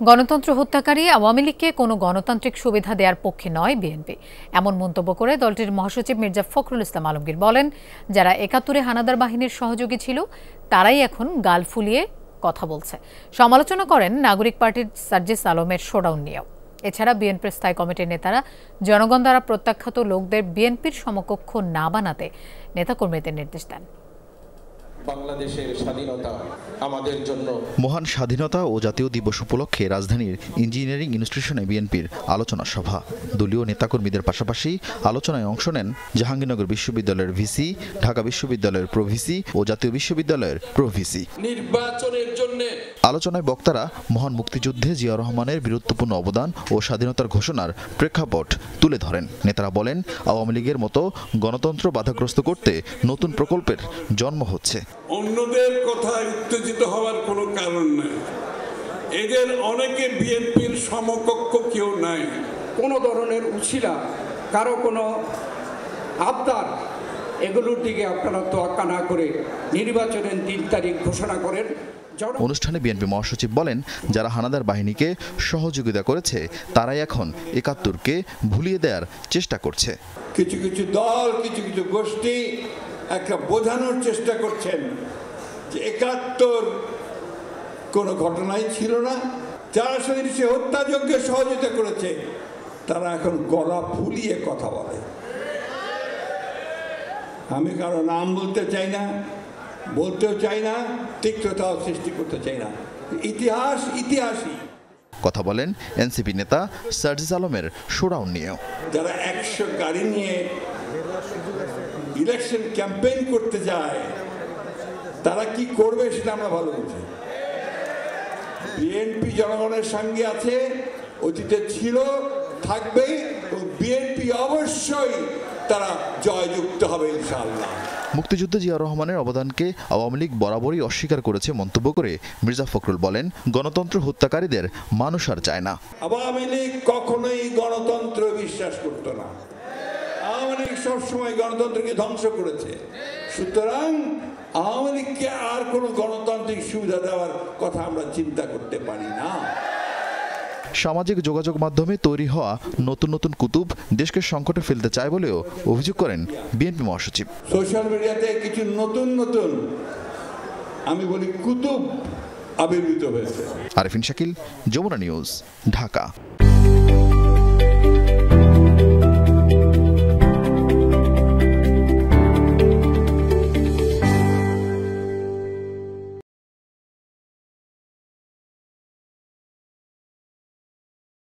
গণতন্ত্র হত্যাকারী আওয়ামী লীগকে কোনো গণতান্ত্রিক সুবিধা দেওয়ার পক্ষে নয় বিএনপি, এমন মন্তব্য করে দলটির মহাসচিব মির্জা ফখরুল ইসলাম আলমগীর বলেন, যারা ৭১-এ হানাদার বাহিনীর সহযোগী ছিল তারাই এখন গাল ফুলিয়ে কথা বলছে। সমালোচনা করেন নাগরিক পার্টির সার্জিস আলমের শোডাউন নিয়েও। এছাড়া বিএনপির স্থায়ী কমিটির নেতারা জনগণ দ্বারা প্রত্যাখ্যাত লোকদের বিএনপির সমকক্ষ না বানাতে নেতাকর্মীদের নির্দেশ দেন। বাংলাদেশের স্বাধীনতা আমাদের জন্য মহান স্বাধীনতা ও জাতীয় দিবস উপলক্ষে রাজধানীর ইঞ্জিনিয়ারিং ইনস্টিটিউশনে বিএনপির আলোচনা সভা। দলীয় নেতাকর্মীদের পাশাপাশি আলোচনায় অংশ নেন জাহাঙ্গীরনগর বিশ্ববিদ্যালয়ের ভিসি, ঢাকা বিশ্ববিদ্যালয়ের প্রভিসি ও জাতীয় বিশ্ববিদ্যালয়ের প্রভিসি। নির্বাচনের জন্য আলোচনায় বক্তারা মহান মুক্তিযুদ্ধে জিয়া রহমানের বীরত্বপূর্ণ অবদান ও স্বাধীনতার ঘোষণার প্রেক্ষাপট তুলে ধরেন। নেতারা বলেন, আওয়ামী লীগের মতো গণতন্ত্র বাধাগ্রস্ত করতে নতুন প্রকল্পের জন্ম হচ্ছে। অন্যদের কথায় উত্তেজিত হওয়ার কোনো কারণ নাই। এদের অনেকে বিএনপির সমকক্ষ কেউ নাই। কোনো ধরনের উছিলা, কারো কোনো আবদার, এগুলোর দিকে আপনারা তোয়াক্কা না করে নির্বাচনের ৩ তারিখ ঘোষণা করেন। অনুষ্ঠানে বিএনপি মহাসচিব বলেন, যারা হানাদার বাহিনীকে সহযোগিতা করেছে তারাই এখন ৭১-কে ভুলিয়ে দেওয়ার চেষ্টা করছে। কিছু কিছু দল, কিছু কিছু গোষ্ঠী একটা বোঝানোর চেষ্টা করছেন যে ৭১ কোনো ঘটনাই ছিল না। যারা সে হত্যাযজ্ঞে সহযোগিতা করেছে তারা এখন গলা ফুলিয়ে কথা বলে। আমি কারো নাম বলতে চাই না, বলতেও চাই না, তিক্ততাও সৃষ্টি করতে চাই না। ইতিহাস ইতিহাসই। কথা বলেন এনসিপি নেতা সার্জিস আলমের শোডাউন নিয়েও। যারা ১০০ গাড়ি নিয়ে ইলেকশন ক্যাম্পেইন করতে যায় তারা কি করবে সেটা আমরা ভালো বুঝি। বিএনপি জনগণের সঙ্গে আছে, অতীতে ছিল, থাকবে। বিএনপি অবশ্যই তারা জয়যুক্ত হবে ইনশাআল্লাহ। মুক্তিযুদ্ধে জিয়া রহমানের অবদানকে আওয়ামী লীগ বরাবরই অস্বীকার করেছে মন্তব্য করে মির্জা ফখরুল বলেন, গণতন্ত্র হত্যাকারীদের মানুষ আর চায় না। আওয়ামী লীগ কখনোই গণতন্ত্র বিশ্বাস করত না। আওয়ামী লীগ সবসময় গণতন্ত্রকে ধ্বংস করেছে। সুতরাং আওয়ামী লীগকে আর কোনো গণতান্ত্রিক সুবিধা দেওয়ার কথা আমরা চিন্তা করতে পারি না। সামাজিক যোগাযোগ মাধ্যমে তৈরি হওয়া নতুন নতুন কুতুব দেশকে সংকটে ফেলতে চায় বলেও অভিযোগ করেন বিএনপি মহাসচিব। সোশ্যাল মিডিয়াতে কিছু নতুন নতুন, আমি বলি, কুতুব আবির্ভূত হয়েছে। আরেফিন শাকিল, যমুনা নিউজ, ঢাকা।